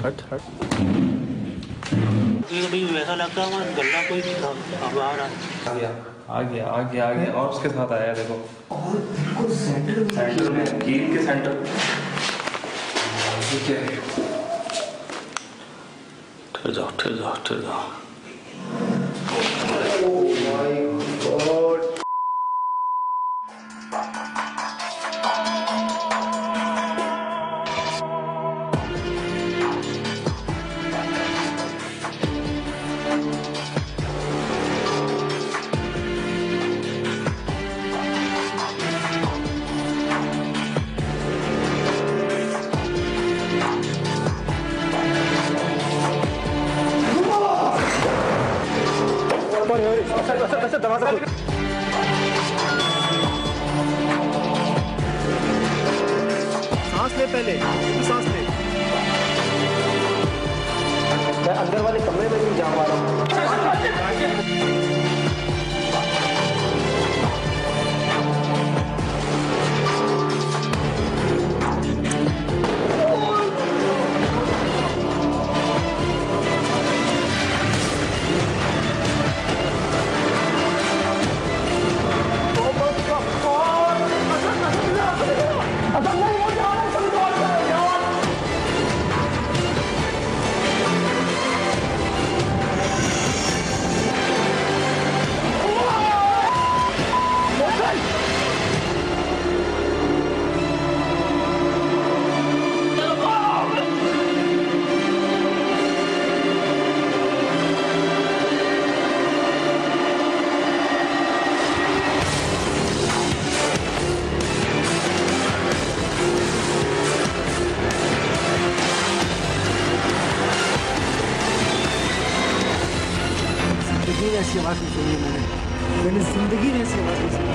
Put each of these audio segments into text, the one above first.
हट हट। भी वैसा लगता है हमारा गला कोई बाहर आ गया आ गया आ गया आ गया और उसके साथ आया देखो। और बिल्कुल सेंटर में कील के सेंटर। ठीक है ठहर जाओ ठहर जाओ ठहर जाओ। Oh my God. सांस ले पहले, सांस ले। मैं अंदर वाले कमरे में नहीं जा पा रहा हूँ। ऐसी आवाज़ नहीं सुनी मैंने जिंदगी में ऐसी आवाज़ नहीं सुनी।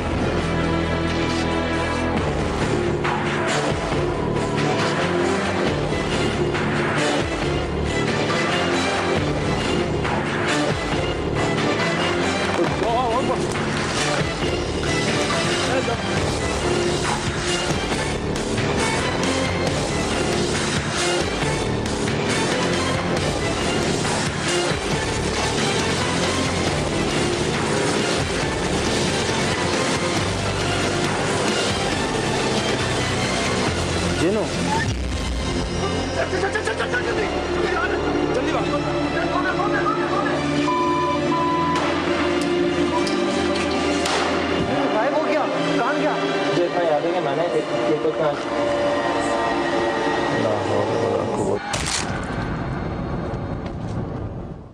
जिनो जल्दी गायब हो गया, कहाँ गया? देखा याद है कि मैंने ये तो कहाँ।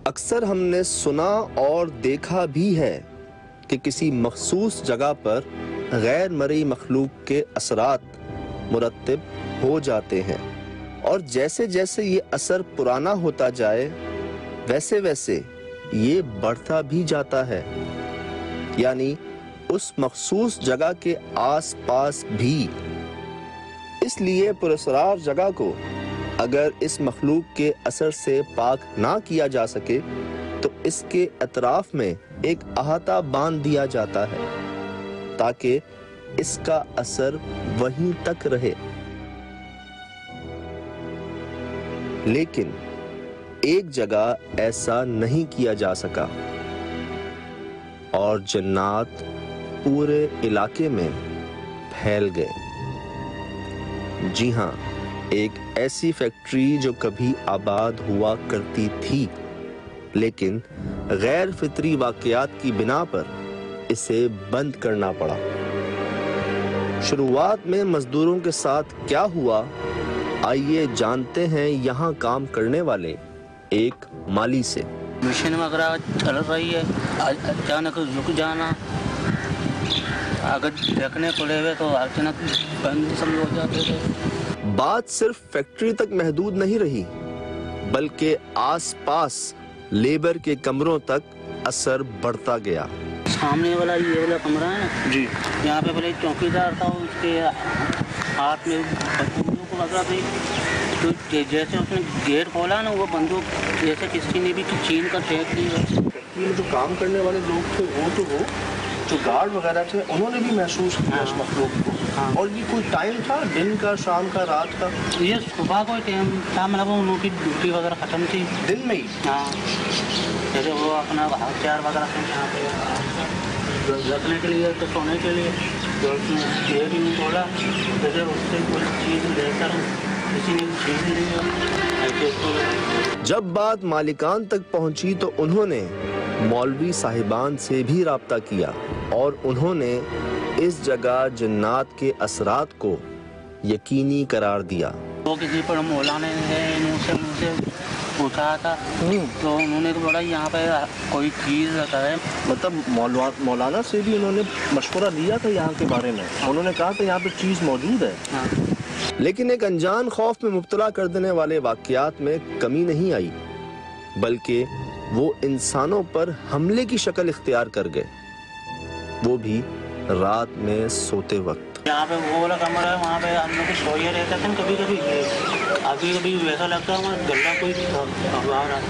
अक्सर हमने सुना और देखा भी है कि किसी मखसूस जगह पर गैर मरई मखलूक के असरात मुरत्तिब हो जाते हैं और जैसे जैसे ये असर पुराना होता जाए वैसे वैसे ये बढ़ता भी जाता है। यानी उस मखसूस जगह के आसपास भी। इसलिए पुरअसरार जगह को अगर इस मखलूक के असर से पाक ना किया जा सके तो इसके अतराफ में एक अहाता बांध दिया जाता है ताकि इसका असर वहीं तक रहे। लेकिन एक जगह ऐसा नहीं किया जा सका और जन्नात पूरे इलाके में फैल गए। जी हां, एक ऐसी फैक्ट्री जो कभी आबाद हुआ करती थी लेकिन गैर फितरी वाकयात की बिना पर इसे बंद करना पड़ा। शुरुआत में मजदूरों के साथ क्या हुआ, आइए जानते हैं यहाँ काम करने वाले एक माली से। मशीन वगैरह चल रही है, अचानक रुक जाना, अगर देखने पड़े हुए तो अचानक बंद सब हो जाते थे। बात सिर्फ फैक्ट्री तक महदूद नहीं रही बल्कि आसपास लेबर के कमरों तक असर बढ़ता गया। सामने वाला ये वाला कमरा है जी, यहाँ पे पहले चौकीदार था, उसके हाथ में बंदूक वगैरह थी, तो जैसे उसने गेट खोला ना वो बंदूक जैसे किसी ने भी चीन का फेंक दी। फैक्ट्री में जो काम करने वाले लोग थे वो तो वो जो गार्ड वगैरह थे उन्होंने भी महसूस किया इस मखलूक को। और ये कोई टाइम था, दिन का, शाम का, रात का? ये सुबह को टाइम था, मतलब उनकी ड्यूटी वगैरह ख़त्म थी दिन में ही? हाँ, जैसे वो अपना हथियार वगैरह से यहाँ पे रखने के लिए, तो सोने के लिए, तो गेट ही नहीं खोला, जैसे उससे कोई चीज़ लेकर किसी ने छीन ली ऐसे। जब बात मालिकान तक पहुंची तो उन्होंने मौलवी साहिबान से भी राब्ता किया और उन्होंने इस जगह जिन्नात के असरात को यकीनी करार दिया। तो किसी पर मौलाना ने मुझसे पूछा था, तो उन्होंने तो बोला यहाँ पे कोई चीज़ रहता है। मतलब मौलाना से भी उन्होंने मशवरा लिया था यहाँ के बारे में? उन्होंने कहा था यहाँ पे चीज़ मौजूद है। हाँ। लेकिन एक अनजान खौफ में मुब्तला कर देने वाले वाक़यात में कमी नहीं आई, बल्कि वो इंसानों पर हमले की शक्ल इख्तियार कर गए, वो भी रात में सोते वक्त। यहाँ पे वो वाला कमरा है, वहाँ पे हम लोग सोए रहते थे। कभी कभी वैसा लगता है हमारा गला कोई आ रहा है,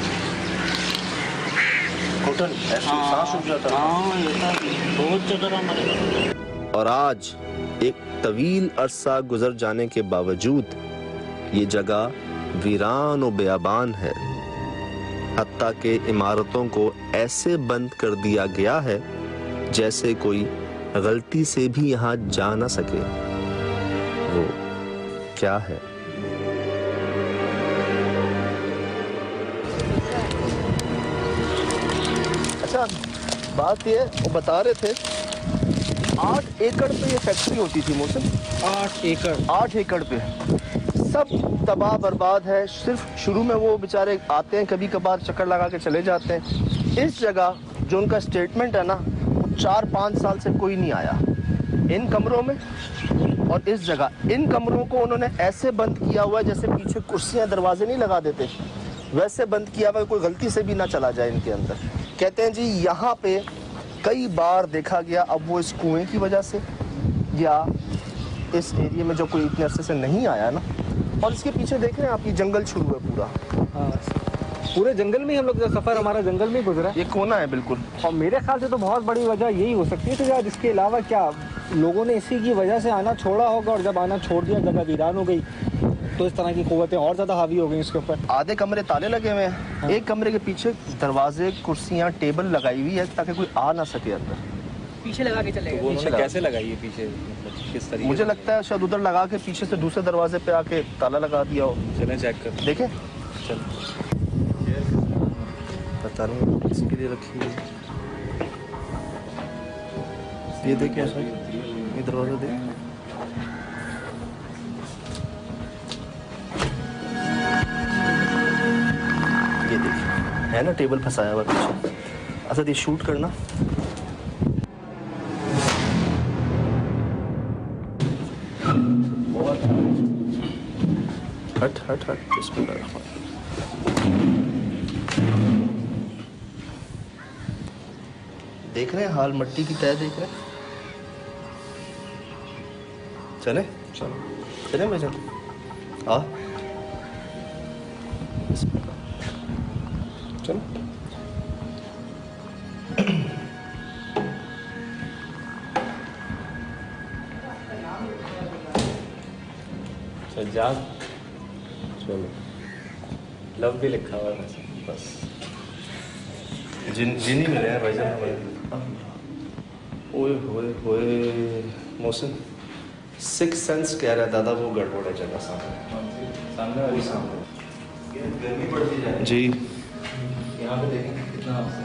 घुटन ऐसे सांस रुक जाता है। हाँ, ऐसा बहुत जगह हमारे। और आज एक तवील अरसा गुजर जाने के बावजूद ये जगह वीरान और बेअबान है। हत्ता के इमारतों को ऐसे बंद कर दिया गया है जैसे कोई गलती से भी यहाँ जा न सके। वो क्या है? अच्छा, बात ये वो बता रहे थे 8 एकड़ पे ये फैक्ट्री होती थी मोहसिन। 8 एकड़ पे सब तबाह बर्बाद है। सिर्फ शुरू में वो बेचारे आते हैं, कभी कभार चक्कर लगा के चले जाते हैं। इस जगह जो उनका स्टेटमेंट है ना, 4-5 साल से कोई नहीं आया इन कमरों में। और इस जगह इन कमरों को उन्होंने ऐसे बंद किया हुआ है जैसे पीछे कुर्सियां दरवाजे नहीं लगा देते, वैसे बंद किया हुआ है, कोई गलती से भी ना चला जाए इनके अंदर। कहते हैं जी यहाँ पे कई बार देखा गया, अब वो इस कुएं की वजह से या इस एरिया में जो कोई इतने अरसे से नहीं आया ना। और इसके पीछे देख रहे हैं आप, ये जंगल शुरू है पूरा। पूरे जंगल में हम लोग का सफर हमारा जंगल में गुजरा। ये कोना है बिल्कुल। और मेरे ख्याल से तो बहुत बड़ी वजह यही हो सकती है कि यार इसके अलावा क्या लोगों ने इसी की वजह से आना छोड़ा होगा, और जब आना छोड़ दिया जगह वीरान हो गई तो इस तरह की कुव्वतें और ज़्यादा हावी हो गई इसके ऊपर। आधे कमरे ताले लगे हुए हैं। हाँ। एक कमरे के पीछे दरवाजे, कुर्सियाँ, टेबल लगाई हुई है ताकि कोई आ ना सके अंदर। पीछे लगा के चलेगा। तो उन्होंने कैसे लगाई है पीछे, मतलब किस तरीके? मुझे लगता है शायद उधर लगा के पीछे से दूसरे दरवाजे पे आके ताला लगा दिया हो। चलें चेक कर देखें। चल पता नहीं किसके लिए रखी है। ये देखें, ये दरवाजा देख। ये देखिए है ना टेबल फंसाया हुआ पीछे। असद ये शूट करना। हट हट हट बिस्मिल्लाह। देख रहे हैं हाल, मट्टी की तह देख रहे हैं। चले चले मैं चल आ चलो। सज्जाद, चलो लव भी लिखा हुआ है बस। जिन ही मिले हैं भाईजान हमारे। ओए होए होए मोहसिन, 6 सेंस कह रहा है दादा, वो गड़बड़ है जगह सामने वही सामने। गर्मी पड़ती जाए जी। यहाँ पे देखें कितना आपसे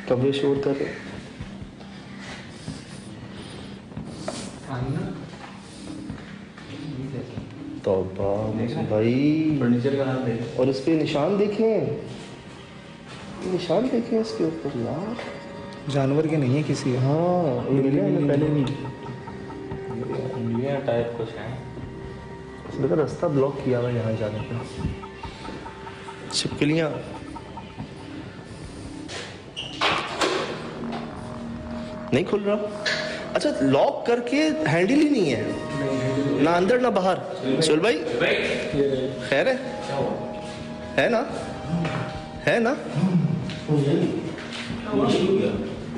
कमरे शोर कर रहे। तौबा भाई, फर्नीचर का हाल देखें और इस पे निशान देखें, निशान देखें इसके ऊपर यार, जानवर के नहीं है किसी। हाँ ये मिले हैं पहले भी। उंगलियां टाइप कुछ हैं। इसमें का रास्ता ब्लॉक किया हुआ है यहाँ जाने का। छिपकलियाँ नहीं खुल रहा। अच्छा लॉक करके हैंडल ही नहीं है। ना अंदर ना बाहर। सुल भाई खैर है ना? है ना?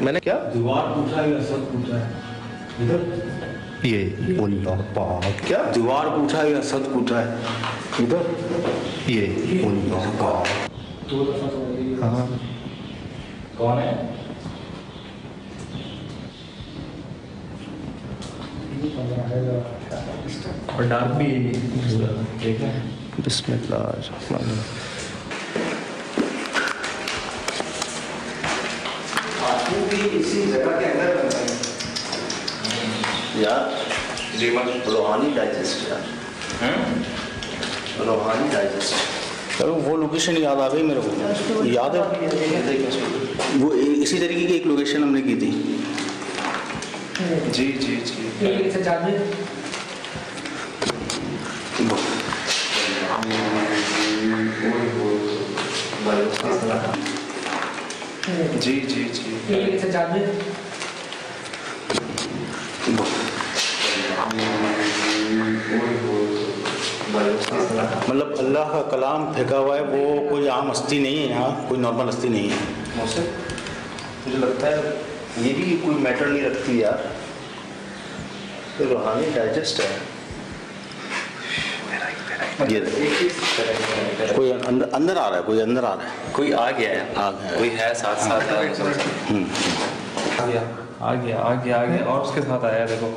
मैंने क्या दीवार पूछा है, सब पूछा है इधर। ये अल्लाह पाक, क्या दीवार पूछा है या सच पूछा है इधर? ये अल्लाह पाक। हाँ कौन है? और डार्क भी ठीक है। बिस्मिल्लाह। इसी जगह के अंदर बनता है यार। रूहानी डाइजेस्ट यार, रूहानी डाइजेस्ट। चलो वो लोकेशन याद आ गई मेरे को, याद है वो इसी तरीके की एक लोकेशन हमने की थी। जी जी जी जी जी जी मतलब अल्लाह का कलाम फेंका हुआ है, वो कोई आम हस्ती नहीं है, यहाँ कोई नॉर्मल हस्ती नहीं है। मौसम मुझे लगता है ये भी कोई मैटर नहीं रखती यार, तो रूहानी डाइजेस्ट है ये। कोई अंदर आ रहा है, कोई अंदर आ रहा है, कोई आ गया है, आ गया। कोई है साथ साथ आ गया और उसके साथ आया। देखो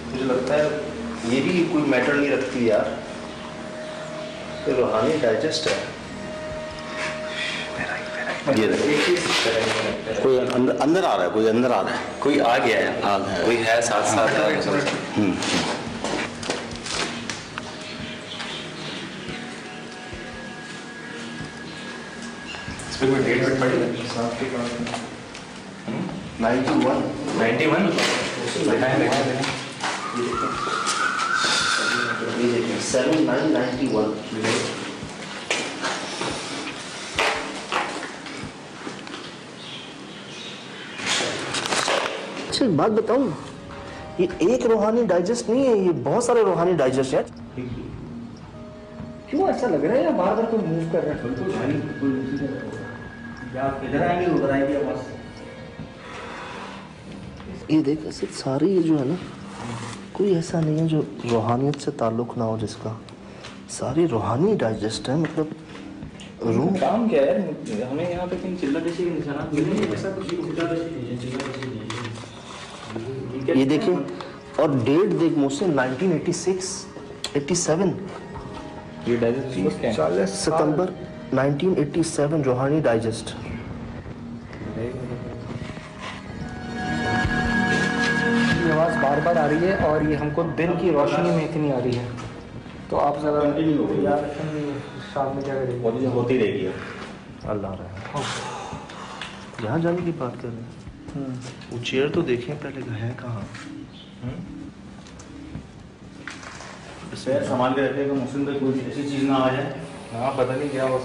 मुझे लगता है ये भी कोई मैटर नहीं रखती यार, तो रूहानी डाइजेस्ट है ये। कोई अंदर आ रहा है, कोई अंदर आ रहा है, कोई आ गया है, आ गया। कोई है साथ साथ डेट वेट पड़ी 91 7991। अच्छा एक बात बताऊं, ये एक रूहानी डाइजेस्ट नहीं है, ये बहुत सारे रूहानी डाइजेस्ट है। क्यों ऐसा लग रहा है या बार बार कोई मूव कर रहा है? इधर आएंगे उधर आएंगे बस। ये देख ऐसे सारे ये जो है ना, कोई ऐसा नहीं है जो रूहानियत से ताल्लुक़ ना हो जिसका, सारे रूहानी डाइजेस्ट है। मतलब रूह काम क्या है हमें यहाँ पे कहीं चिल्ला देशी के निशानात मिले नहीं, ऐसा कुछ ये देखिए, और डेट देख मुझसे 1986 87 ये डाइजेस्ट क्या है? सितंबर 1987 रूहानी डाइजेस्ट। ये आवाज़ बार बार आ रही है और ये हमको दिन की रोशनी में इतनी आ रही है, तो आप ज़रा यार शाम में क्या करेंगे? होती रहेगी। अल्लाह रहा यहाँ जाने की बात कर रहे हैं। वो चेयर तो देखें पहले, है कहाँ? संभाल के रखेगा मुस्लिम पे, कोई ऐसी चीज़ ना आ जाए। हाँ पता नहीं क्या हो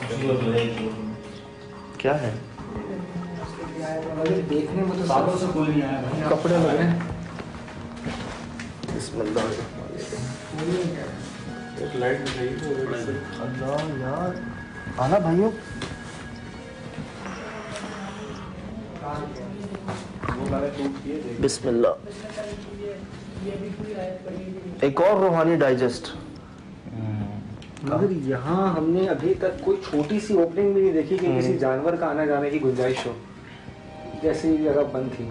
क्या है? देखने में तो सालों से कोई नहीं आया भाई। कपड़े लग रहे हैं। बिस्मिल्लाह। एक लाइट दिखाई अल्लाह यार, आना भाइयों। बिस्मिल्लाह। एक और रूहानी डाइजेस्ट। मगर यहाँ हमने अभी तक कोई छोटी सी ओपनिंग भी नहीं देखी कि किसी जानवर का आने जाने की गुंजाइश हो, जैसे ये जगह बंद थी।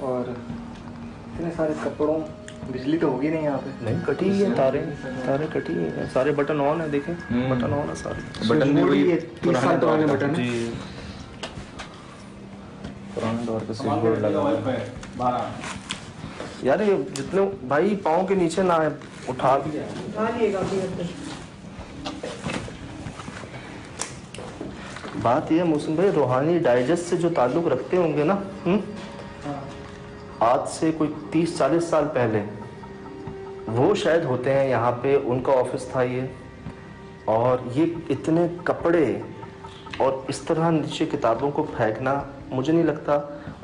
और इतने सारे कपड़ों, बिजली तो होगी नहीं यहाँ पे। नहीं कटी हुई है, तारे कटी हुई है, सारे बटन ऑन है, देखें बटन ऑन है सारे। बटन भी वही 30 साल पुराने बटन है। पुराने दौर का स्विच बोर्ड लगा हुआ है। यार ये जितने भाई पाँव के नीचे ना है, उठा बात ये मौसम भाई, रूहानी डाइजेस्ट से जो ताल्लुक रखते होंगे ना, आज से कोई 30-40 साल पहले वो शायद होते हैं यहाँ पे, उनका ऑफिस था ये। और ये इतने कपड़े और इस तरह नीचे किताबों को फेंकना मुझे नहीं लगता।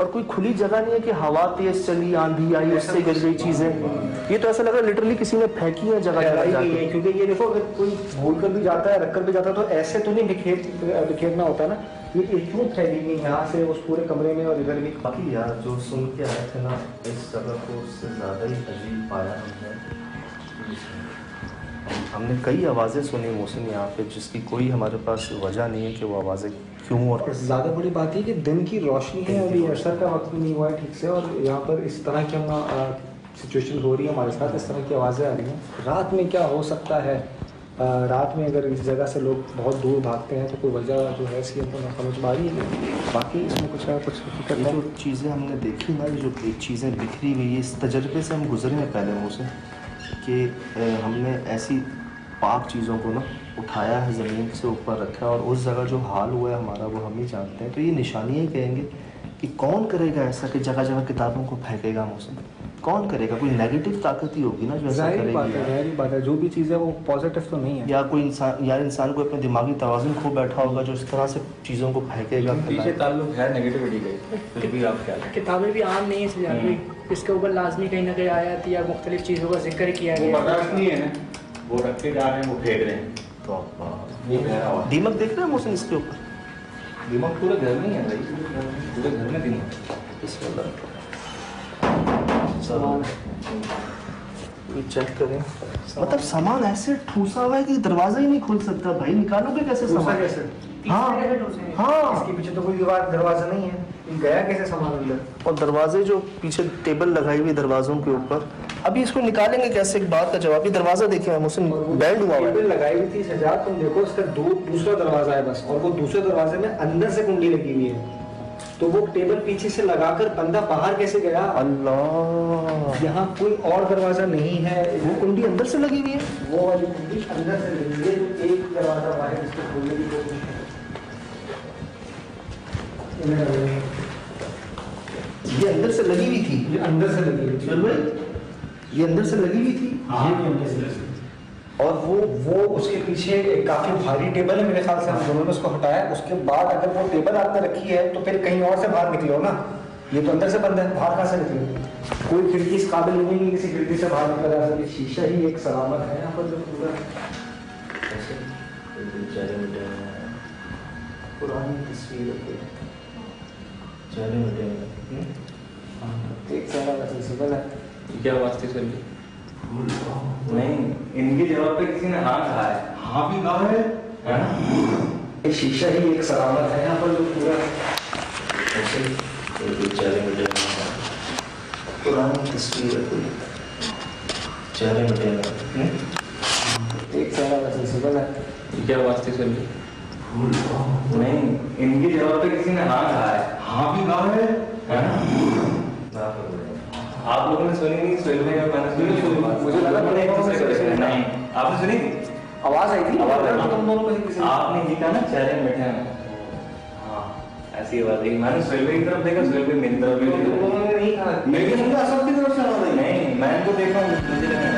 और कोई खुली जगह नहीं है कि हवा तेज चली, आंधी आई, उससे गिर गई चीजें। ये तो ऐसा लग रहा है लिटरली किसी ने फेंकी है जगह जगह। क्योंकि ये देखो, अगर कोई भूल कर भी जाता है, रख कर भी जाता है, तो ऐसे तो नहीं बिखेरना होता ना। ये क्यों फैली हुई यहाँ से उस पूरे कमरे में और इधर भी। बाकी यार जो सुन के आए थे ना, इस जगह को उससे ज़्यादा ही अजीब पाया हमने। हमने कई आवाज़ें सुनी मौसम यहाँ पे, जिसकी कोई हमारे पास वजह नहीं है कि वो आवाज़ें क्यों। और ज़्यादा बड़ी बात है कि दिन की रोशनी है, अभी असर का वक्त भी नहीं हुआ है ठीक से, और यहाँ पर इस तरह की हम सिचुएशन हो रही है हमारे साथ, इस तरह की आवाज़ें आ रही हैं। रात में क्या हो सकता है? रात में अगर इस जगह से लोग बहुत दूर भागते हैं तो कोई वजह जो है इसकी हमको ना समझ में आ रही है। बाकी इसमें कुछ हकीकत ये नहीं। जो चीज़ें हमने देखी ना, ये जो चीज़ें बिखरी हुई, इस तजर्बे से हम गुजरे हैं पहले मौसम कि हमने ऐसी पाक चीज़ों को ना उठाया है, ज़मीन से ऊपर रखा है, और उस जगह जो हाल हुआ है हमारा वो हम ही जानते हैं। तो ये निशानियाँ ही कहेंगे कि कौन करेगा ऐसा कि जगह जगह किताबों को फेंकेगा मौसम? कौन करेगा? कोई नेगेटिव ताकत ही होगी ना जो ऐसा करेगी। जाहिर बात है, जो भी चीज़ है वो पॉजिटिव तो नहीं है। या कोई इंसान को अपने दिमागी तवाज़ुन खो बैठा होगा जो इस तरह से चीज़ों को फेंकेगा। पीछे ताल्लुक है नेगेटिविटी का, फिर भी आप क्या किताबें भी आम नहीं है सजाद, इसके ऊपर लाजमी कहीं ना कहीं आयत या मुख्तलिफ चीज़ों का जिक्र किया गया। बर्दाश्त नहीं है ना, वो रख के जा रहे हैं, वो फेंक रहे हैं। तो दीमक देख रहे हैं मौसम इसके ऊपर? दिमाग पूरे घर में ही है भाई, पूरे घर में दिमाग। चेक करें, मतलब सामान ऐसे ठूसा हुआ है कि दरवाजा ही नहीं खुल सकता भाई। निकालोगे कैसे सामान? कैसे? हाँ, इसके पीछे तो कोई दरवाजा नहीं है, गया कैसे सामान अंदर? और दरवाजे जो पीछे टेबल लगाई हुई दरवाजों के ऊपर, अभी इसको निकालेंगे कैसे? एक बात का जवाब। ये दरवाजा देखिए मुझसे बेल्ट हुआ है। टेबल लगाई हुई थी सजाद, तुम देखो इसका दूसरा दरवाजा है बस, और वो दूसरे दरवाजे में अंदर से कुंडी लगी हुई है। तो वो टेबल पीछे से लगाकर बंदा बाहर कैसे गया? अल्लाह, यहाँ कोई और दरवाजा नहीं है, वो कुंडी अंदर से लगी हुई है। वो वाली कुंडी अंदर से लगी हुई है। एक दरवाजा बाहर जिसको खोलने की कोशिश है। ये अंदर से लगी हुई थी। ये अंदर से लगी हुई थी। चल भाई, ये अंदर से लगी हुई थी। ये भी अंदर से लगी। और वो उसके पीछे एक काफी भारी टेबल है, मेरे ख्याल से हम दोनों ने उसको हटाया। उसके बाद अगर वो टेबल आपने रखी है तो फिर कहीं और से बाहर निकले हो ना। ये तो अंदर से बंद है, बाहर कहाँ से निकले? कोई खिड़की इस काबिल नहीं है कि किसी खिड़की से बाहर निकला जा सके। शीशा ही एक सलामत है यहाँ पर जो पूरा पुरानी तस्वीर एक सारा सिंपल है। क्या वास्ते सर? नहीं, इनकी जगह पे किसी ने हाँ कहा है। हाँ भी कहा है ना? एक शीशा ही एक सलामत है यहाँ पर जो पूरा पुरानी तस्वीर एक सारा सिंपल है। क्या वास्ते सर? नहीं, इनकी जगह पे किसी ने हाँ कहा है। हाँ भी कहा है ना? आप लोगों ने सुनी नहीं? सुनी नहीं, मैंने सुनी। मुझे लगा मैंने एक दूसरे को सुना। नहीं, आपने सुनी थी? आवाज आई थी। आवाज आई थी। तुम दोनों में से किसी ने- आपने ये कहा ना चेहरे में बैठे हैं। हाँ, ऐसी आवाज आई। मैंने सुहेल की तरफ देखा, सुहेल मेरी तरफ भी तुम दोनों ने नहीं कहा। मैं भी समझा सबकी तरफ से आवाज आई। नहीं, मैं इनको देखा, मुझे लगा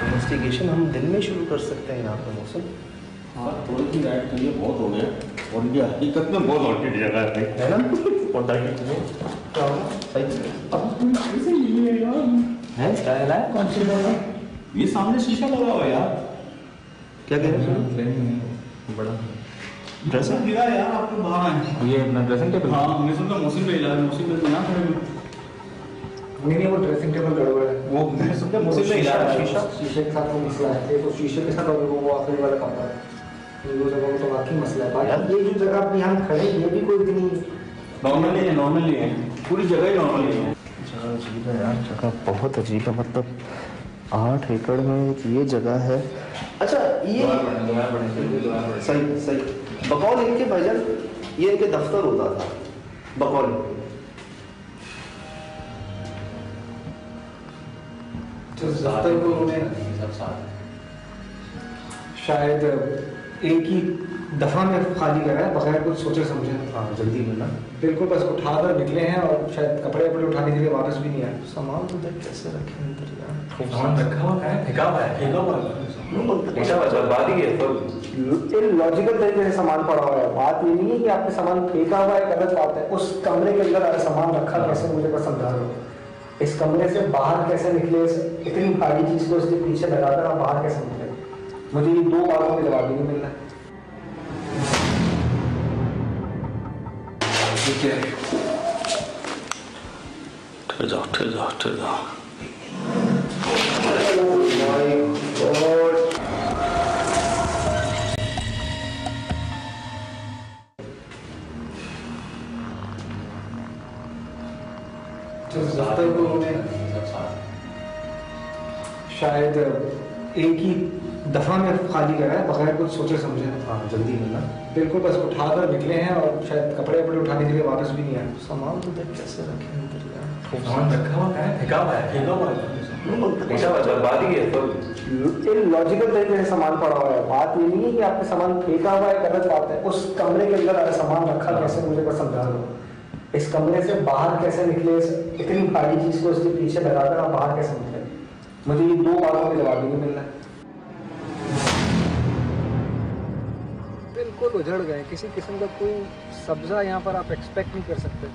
इन्वेस्टिगेशन हम दिन में शुरू कर सकते हैं यहाँ पर मौसम। हाँ, थोड़ी सी राइट तो ये बहुत हो गया, और ये हकीकत में बहुत हॉन्टेड जगह है ना? और डाइट क्या होगा? ये सामने शीशा लगा हुआ है यार। क्या कह रहे हैं? बड़ा ड्रेसिंग गिरा है यार, आपको बाहर आए। ये अपना ड्रेसिंग टेबल। हाँ, मैं सोचा मौसम पे इलाज, मौसम पे तो यहाँ खड़े हुए। नहीं, वो ड्रेसिंग टेबल गड़बड़ है। वो मैं सोचा मौसम पे इलाज। शीशे के साथ वो मसला है। एक तो शीशे के साथ और वो आखिरी वाला कमरा है। इन दो जगहों में तो वाकई मसला है। बाकी ये जो जगह अपनी यहाँ खड़े, ये भी कोई इतनी नॉर्मली है, पूरी जगह ही नॉर्मली है। जगह अजीब है यार, जगह बहुत अजीब है। मतलब 8 एकड़ में एक ये जगह है। अच्छा, ये सही सही बकौल इनके भाईजान, ये इनके दफ्तर होता था बकौल। दफ्तर को उन्होंने शायद एक ही दफा में खाली करा है बगैर कुछ सोचे समझे। हाँ, जल्दी मिला। बिल्कुल बस उठाकर निकले हैं, और शायद कपड़े वपड़े उठाने के लिए वापस भी नहीं आए। सामान तो देख कैसे रखे अंदर यार। सामान रखा हुआ है, फेंका हुआ है। बर्बाद ही है तो लॉजिकल तरीके से सामान पड़ा हुआ है। बात ये नहीं है कि आपने सामान फेंका हुआ है, गलत बात है। उस कमरे के अंदर सामान रखा कैसे, मुझे बस समझा दो। इस कमरे से बाहर कैसे निकले, इतनी भारी चीज को उसके पीछे लगाकर आप बाहर कैसे निकले? मुझे ये दो बातों के जवाब ही नहीं मिल रहा। ठीक है, ठहर जाओ ठहर जाओ ठहर जाओ। शायद एक ही दफा में खाली करा है बगैर कुछ सोचे समझे। हाँ जल्दी मिला बिल्कुल, बस उठाकर निकले हैं और शायद कपड़े वपड़े उठाने के लिए वापस भी नहीं आए। सामान तो देख कैसे रखे अंदर यार। सामान रखा हुआ है, फेंका हुआ है, बर्बाद ही है तो लॉजिकल तरीके से सामान पड़ा हुआ है। बात ये नहीं है कि आपने सामान फेंका हुआ है, गलत बात है। उस कमरे के अंदर सामान रखा कैसे, मुझे बस समझा दो। इस कमरे से बाहर कैसे निकले, इतनी भारी चीज को उसके पीछे लगाकर आप बाहर कैसे निकले? मुझे ये दो बातों के जवाब ही नहीं मिल रहा। बिल्कुल उजड़ गए, किसी किस्म का कोई सब्जा यहाँ पर आप एक्सपेक्ट नहीं कर सकते।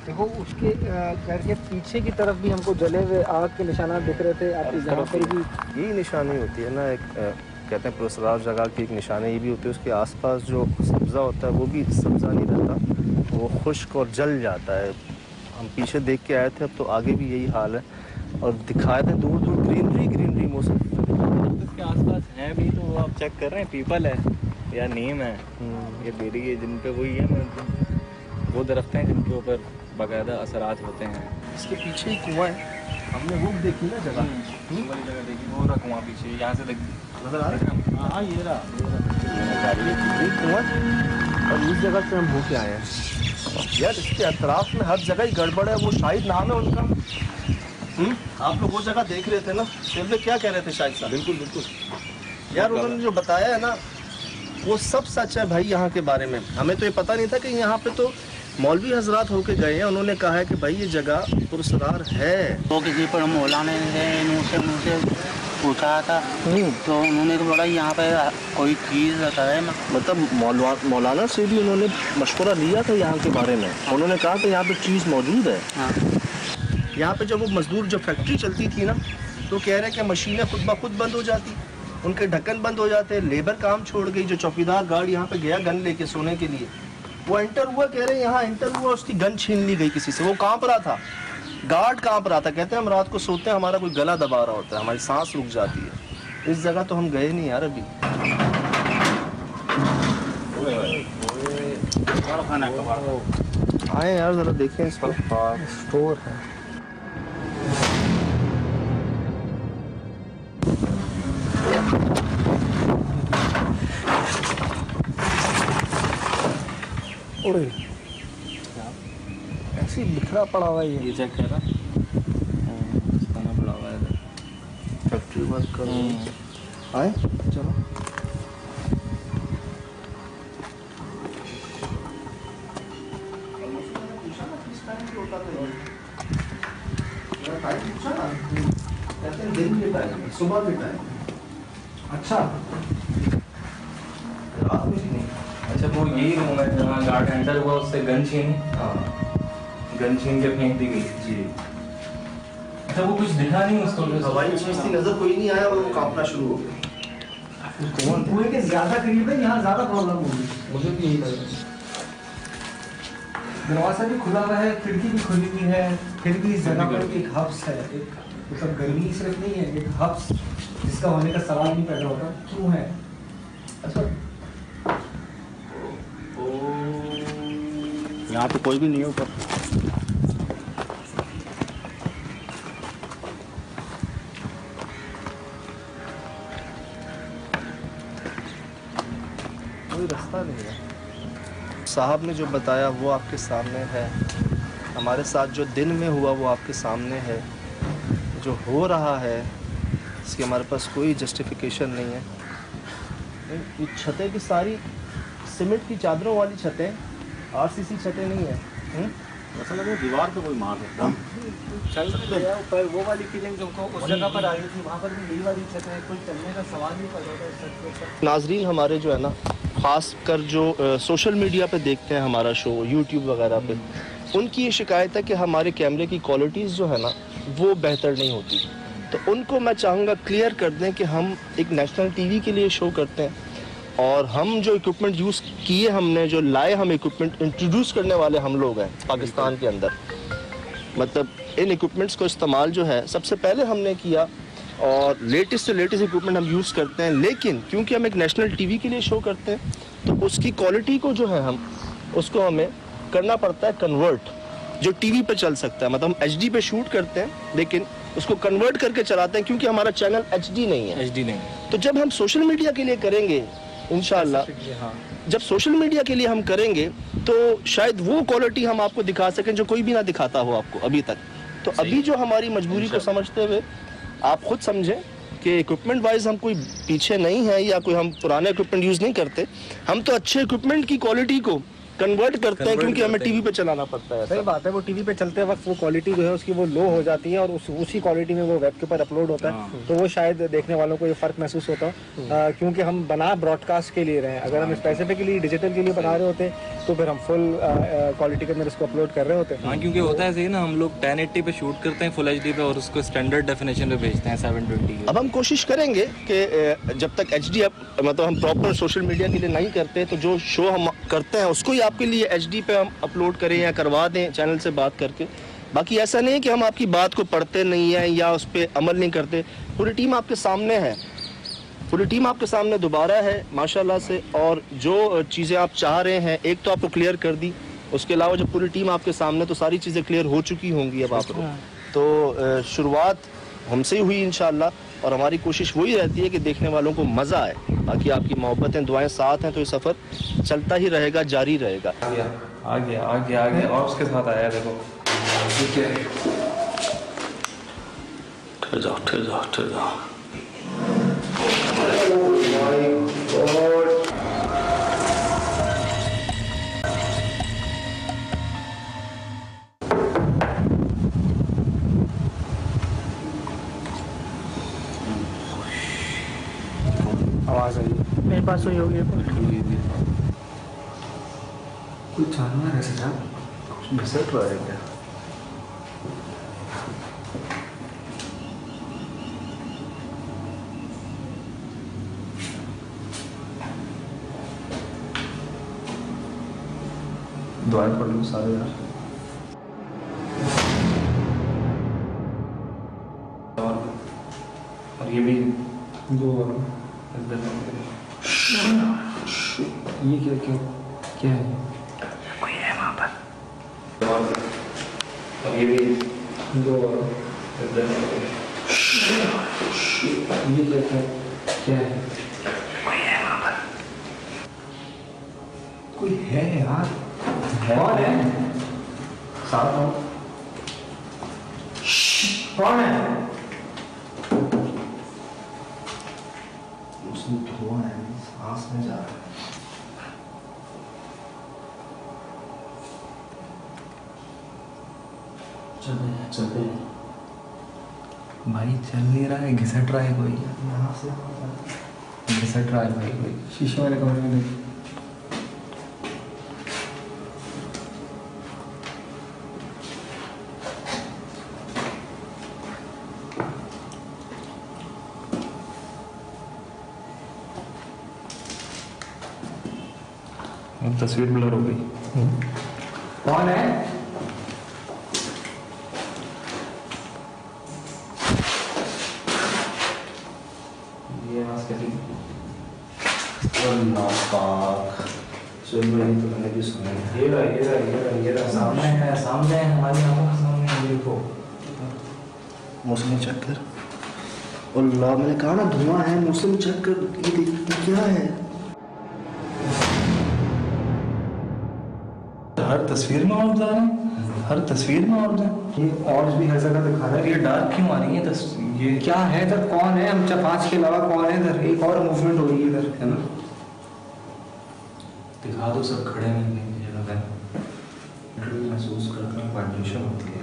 देखो उसके घर के पीछे की तरफ भी हमको जले हुए आग के निशानात दिख रहे थे। आपकी यहाँ पर भी यही निशानी होती है ना, एक कहते हैं पुरस्कार जगह की एक निशानी ये भी होती है। उसके आसपास जो सब्ज़ा होता है वो भी सब्ज़ा नहीं रहता, वो खुश्क और जल जाता है। हम पीछे देख के आए थे, अब तो आगे भी यही हाल है। और दिखाए थे दूर दूर ग्रीनरी मौसम इसके आसपास है भी, तो आप चेक कर रहे हैं पीपल है या नीम है, ये बेरी है जिन पे वही है, वो दरख्त हैं जिनके ऊपर बाकायदा असरात होते हैं। इसके पीछे ही कुआं है, हमने वो देखी ना जगह, वाली जगह देखी, वो रहा कुआं पीछे, यहाँ से नजर आ रहा है। हाँ ये रहा कुआं और इस जगह से हम होके आए हैं यार। इसके अतराफ में हर जगह ही गड़बड़ है। वो शाहिद नाम है उनका, आप लोग वो जगह देख रहे थे ना, फिर क्या कह रहे थे शाहिद साहब? बिल्कुल बिल्कुल यार उन्होंने जो बताया है ना वो सब सच है भाई। यहाँ के बारे में हमें तो ये पता नहीं था कि यहाँ पे तो मौलवी हजरात होके गए हैं। उन्होंने कहा है कि भाई ये जगह पुरस्कार है। तो किसी पर मौलाना ने मुझसे पूछा था, तो उन्होंने तो बोला यहाँ पे कोई चीज़ रहता है, मतलब मौलाना से भी उन्होंने मशवरा लिया था यहाँ के बारे में। उन्होंने कहा कि यहाँ पे चीज़ मौजूद है। हाँ। यहाँ पे जब वो मजदूर जब फैक्ट्री चलती थी ना, तो कह रहे हैं कि मशीनें खुद ब खुद बंद हो जाती, उनके ढक्कन बंद हो जाते, लेबर काम छोड़ गई। जो चौकीदार गार्ड यहाँ पे गया गन लेके सोने के लिए, वो एंटर हुआ, कह रहे हैं यहाँ एंटर हुआ, उसकी गन छीन ली गई किसी से। वो कांप रहा था, गार्ड कांप रहा था। कहते हैं हम रात को सोते हैं, हमारा कोई गला दबा रहा होता है, हमारी सांस रुक जाती है। इस जगह तो हम गए नहीं यार अभी। आए यार जरा देखें इस पर। स्टोर है। ऐसी बिखरा पड़ा हुआ है ये चेक करा, खाना पड़ा हुआ है फैक्ट्री वर्क कर आए। चलो दिन के टाइम, सुबह के टाइम। अच्छा रात में नहीं। अच्छा वो यही रूम है जहाँ गार्ड एंटर हुआ, उससे गन छीनी, गन छीन के फेंक दी गई जी। अच्छा वो कुछ दिखा नहीं उसको, हवाई चीज थी, नजर कोई नहीं आया और वो कांपना शुरू हो गया। कुएं के ज्यादा करीब है, यहाँ ज्यादा प्रॉब्लम होगी। मुझे भी यही लग रहा है। दरवाजा भी खुला हुआ है, खिड़की भी खुली हुई है, फिर भी इस जगह पर एक हब्स है। एक मतलब गर्मी सिर्फ नहीं है, एक हब्स जिसका होने का सवाल नहीं पैदा होता, क्यों है? अच्छा यहाँ पे कोई भी नहीं है ऊपर। कोई रास्ता नहीं है। साहब ने जो बताया वो आपके सामने है, हमारे साथ जो दिन में हुआ वो आपके सामने है। जो हो रहा है इसकी हमारे पास कोई जस्टिफिकेशन नहीं है। ये छतें की सारी सीमेंट की चादरों वाली छतें, आरसीसी छतें नहीं है। ऐसा लगा दीवार पे कोई मार रहा चल गया पर वो वाली फीलिंग तुमको उस जगह पर आ रही थी, वहाँ पर भी यही वाली छत है, कोई चलने का सवाल नहीं कर रहा था इस छत के ऊपर। नाजरीन हमारे जो है ना, ख़ास कर जो सोशल मीडिया पे देखते हैं हमारा शो, यूट्यूब वगैरह पे, उनकी ये शिकायत है कि हमारे कैमरे की क्वालिटीज़ जो है ना वो बेहतर नहीं होती। तो उनको मैं चाहूँगा क्लियर कर दें कि हम एक नेशनल टीवी के लिए शो करते हैं और हम जो इक्विपमेंट यूज़ किए, हमने जो लाए, हम इक्विपमेंट इंट्रोड्यूस करने वाले हम लोग हैं पाकिस्तान के अंदर। मतलब इन इक्विपमेंट्स को इस्तेमाल जो है सबसे पहले हमने किया और लेटेस्ट से लेटेस्ट इक्विपमेंट हम यूज़ करते हैं। लेकिन क्योंकि हम एक नेशनल टीवी के लिए शो करते हैं तो उसकी क्वालिटी को जो है हम उसको हमें करना पड़ता है कन्वर्ट, जो टीवी पे चल सकता है। मतलब हम HD पे शूट करते हैं लेकिन उसको कन्वर्ट करके चलाते हैं क्योंकि हमारा चैनल HD नहीं है। HD नहीं। तो जब हम सोशल मीडिया के लिए करेंगे इंशाल्लाह, जब सोशल मीडिया के लिए हम करेंगे तो शायद वो क्वालिटी हम आपको दिखा सकें जो कोई भी ना दिखाता हो आपको अभी तक। तो अभी जो हमारी मजबूरी को समझते हुए आप खुद समझें कि इक्विपमेंट वाइज हम कोई पीछे नहीं है या कोई हम पुराने इक्विपमेंट यूज़ नहीं करते, हम तो अच्छे इक्विपमेंट की क्वालिटी को कन्वर्ट करते हैं क्योंकि हमें टीवी पे चलाना पड़ता है। सही बात है, वो टीवी पे चलते वक्त वो क्वालिटी जो है उसकी वो लो हो जाती है और उसी क्वालिटी में वो वेब के ऊपर अपलोड होता है। तो वो शायद देखने वालों को ये फ़र्क महसूस होता है क्योंकि हम बना ब्रॉडकास्ट के लिए रहे हैं। अगर हम स्पेसिफिकली डिजिटल के लिए बना रहे होते तो फिर हम फुल क्वालिटी के अंदर इसको अपलोड कर रहे होते। हाँ, क्योंकि होता है सही ना, हम लोग 1080 पे शूट करते हैं फुल HD पे और उसको स्टैंडर्ड डेफिनेशन पे भेजते हैं 720। अब हम कोशिश करेंगे कि जब तक HD मतलब हम प्रॉपर सोशल मीडिया के लिए नहीं करते तो जो शो हम करते हैं उसको ही आपके लिए HD पे हम अपलोड करें या करवा दें चैनल से बात करके। बाकी ऐसा नहीं है कि हम आपकी बात को पढ़ते नहीं हैं या उस पर अमल नहीं करते। पूरी टीम आपके सामने है, पूरी टीम आपके सामने दोबारा है माशाल्लाह से। और जो चीज़ें आप चाह रहे हैं एक तो आपको क्लियर कर दी, उसके अलावा जब पूरी टीम आपके सामने तो सारी चीज़ें क्लियर हो चुकी होंगी अब आपको। तो शुरुआत हमसे ही हुई इंशाल्लाह और हमारी कोशिश वही रहती है कि देखने वालों को मज़ा आए। बाकी आपकी मोहब्बतें दुआएं साथ हैं तो ये सफ़र चलता ही रहेगा, जारी रहेगा। आ गया और उसके साथ आया देखो। ठहर जाओ। आवाज़ आई मेरे पास वही होगी। कोई जानवर है सर, कुछ घिसट रहा है क्या? दुआएं पढ़ लो सारे यार। और ये भी जो ये क्या है? कोई है वहाँ पर। और ये भी जो ये क्या है? कोई है वहाँ पर। कोई है यार, कौन है? साथ हो, कौन है? उसमें धुआं है, सांस में जा रहा है। चलते भाई चल नहीं रहा है, घिसट रहा है कोई। यहाँ से घिसट रहा है भाई कोई। शीशे वाले कमरे में देख। तस्वीर ब्लर हो गई। कौन है? ये सामने है हमारी आंखों के सामने। देखो मौसम चेक कर। अल्लाह, मैंने कहा ना धुआं है, मौसम चेक कर। ये देख क्या है? हर तस्वीर में और जा रहे हैं, हर तस्वीर में और जाए। ये और भी हर जगह दिखा रहा है। ये डार्क क्यों आ रही है तस्वीर? ये क्या है इधर? कौन है? हम पांच के अलावा कौन है इधर? एक और मूवमेंट हो रही है इधर, है ना? दिखा दो, सब खड़े हैं जगह पे। महसूस करते हैं, वाइब्रेशन होती है।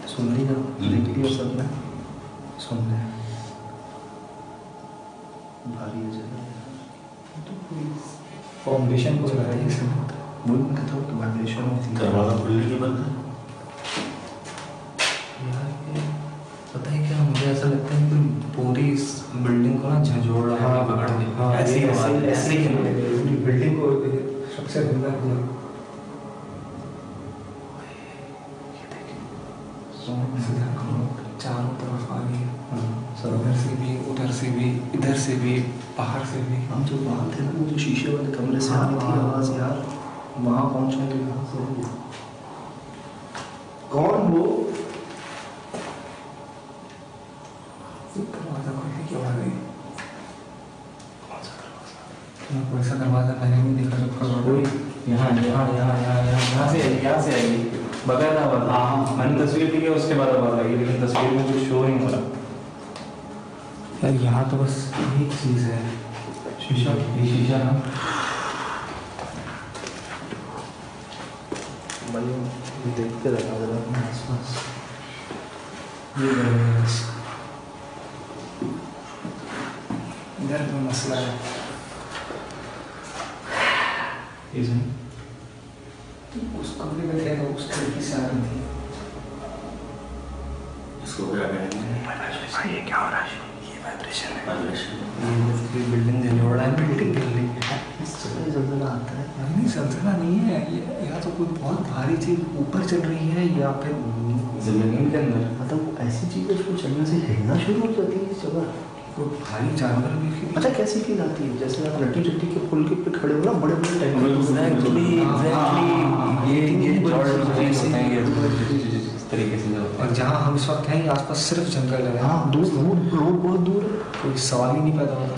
सुन रही ना, देख लिया सबने, सुन रहे हैं। भारी है जगह, तो कोई फाउंडेशन कुछ लगाई है इसमें, वो मैं कहता हूँ कि वाइब्रेशन होती है। दरवाजा खुलने की बंद है यार ये पता है क्या, मुझे ऐसा लगता है कि पूरी इस बिल्डिंग को ना झंझोड़ रहा है, पकड़ के। हाँ, ऐसी पूरी बिल्डिंग को सबसे गंदा किया। चारों तरफ आ गई, इधर से भी, उधर से भी, इधर से भी, बाहर से भी। हम जो बाहर थे ना, वो जो शीशे वाले कमरे से आ रही थी आवाज़ यार, वहाँ पहुँचेंगे कहाँ से? कौन वो? दरवाजा खोलने की आवाज़ आई। कौन सा दरवाजा? कोई सा दरवाजा मैंने नहीं देखा जब खोला। यहाँ से आएगी बगैर आवाज़। हाँ, मैंने तस्वीर ली है, उसके बाद आवाज़ आई, लेकिन तस्वीर में कुछ शो नहीं हो रहा यार यहाँ तो बस एक चीज़ है, शीशा। ये शीशा ना भाई देखते रहा जरा आसपास। ये इधर तो मसला है। उस कमरे में थे तो उस खिड़की से आ रही थी। इसको क्या कहेंगे? ये क्या हो रहा है? ये वाइब्रेशन है। वाइब्रेशन। ये बिल्डिंग जल रहा है, बिल्डिंग गिर रही है। जल्जला आता है। नहीं सल्तना नहीं है ये, या तो कोई बहुत भारी चीज ऊपर चल रही है या फिर जमीन के अंदर मतलब ऐसी चीज़ है जो चलने से हिलना शुरू हो जाती है इस जगह। कोई भारी जानवर भी अच्छा कैसी फील आती है, जैसे आप लट्टी चट्टी के पुल के पे खड़े हो ना, बड़े बड़े ये इस तरीके से जो और जहाँ हम इस वक्त हैं आसपास सिर्फ जंगल है। हाँ, दूर दूर रोड बहुत दूर है। कोई सवाल ही नहीं पैदा होता।